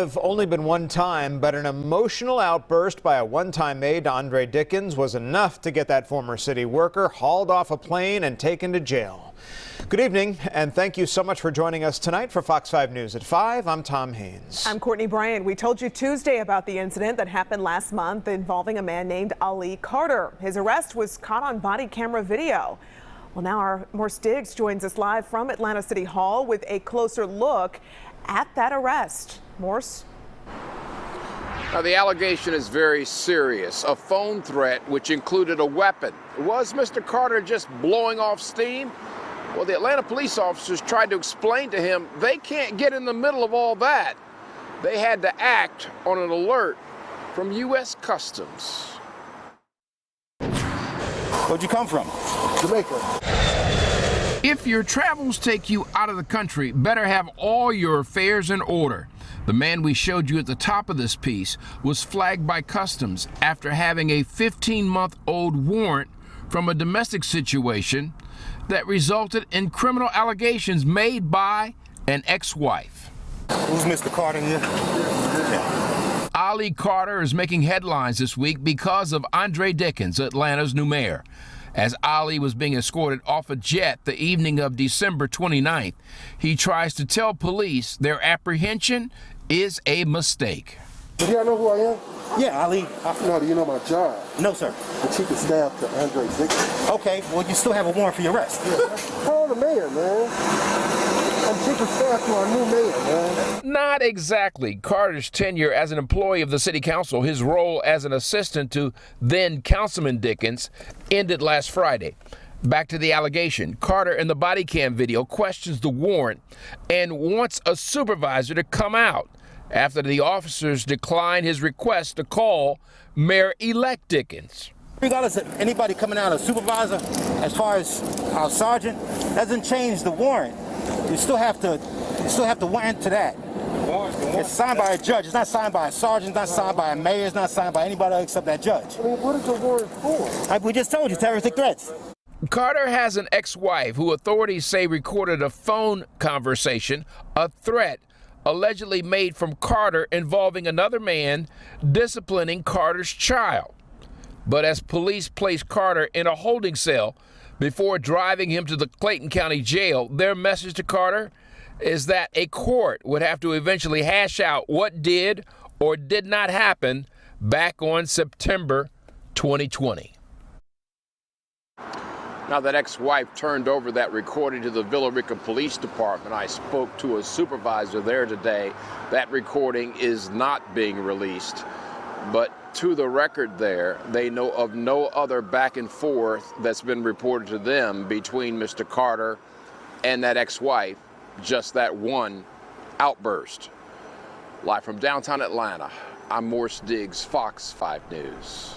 have only been one time, but an emotional outburst by a one-time aide to Andre Dickens was enough to get that former city worker hauled off a plane and taken to jail. Good evening, and thank you so much for joining us tonight for Fox 5 News at 5. I'm Tom Haynes. I'm Courtney Bryant. We told you Tuesday about the incident that happened last month involving a man named Ali Carter. His arrest was caught on body camera video. Well, now our Morse Diggs joins us live from Atlanta City Hall with a closer look at that arrest. Morse? Now, the allegation is very serious. A phone threat which included a weapon. Was Mr. Carter just blowing off steam? Well, the Atlanta police officers tried to explain to him they can't get in the middle of all that. They had to act on an alert from U.S. Customs. Where'd you come from? Jamaica. If your travels take you out of the country, better have all your affairs in order. The man we showed you at the top of this piece was flagged by Customs after having a 15-month-old warrant from a domestic situation that resulted in criminal allegations made by an ex-wife. Who's Mr. Carter here? Yeah. Ali Carter is making headlines this week because of Andre Dickens, Atlanta's new mayor. As Ali was being escorted off a jet the evening of December 29th, he tries to tell police their apprehension is a mistake. Do y'all know who I am? Yeah, Ali. No, do you know my job? No, sir. The chief of staff to Andre Dickens. Okay, well, you still have a warrant for your arrest. Yeah. Call the mayor, man. I'm chief of staff to our new mayor, man. Not exactly. Carter's tenure as an employee of the city council, his role as an assistant to then Councilman Dickens, ended last Friday. Back to the allegation. Carter in the body cam video questions the warrant and wants a supervisor to come out after the officers declined his request to call Mayor-elect Dickens. Regardless of anybody coming out, a supervisor, as far as our sergeant, doesn't change the warrant. You still have to warrant to that. It's signed by a judge. It's not signed by a sergeant. It's not signed by a mayor. It's not signed by anybody else except that judge. I mean, what is the warrant for? We just told you, terroristic threats. Carter has an ex-wife who authorities say recorded a phone conversation, a threat allegedly made from Carter involving another man disciplining Carter's child. But as police placed Carter in a holding cell before driving him to the Clayton County Jail, their message to Carter is that a court would have to eventually hash out what did or did not happen back on September 2020. Now, that ex-wife turned over that recording to the Villa Rica Police Department. I spoke to a supervisor there today. That recording is not being released. But to the record there, they know of no other back and forth that's been reported to them between Mr. Carter and that ex-wife, just that one outburst. Live from downtown Atlanta, I'm Morse Diggs, Fox 5 News.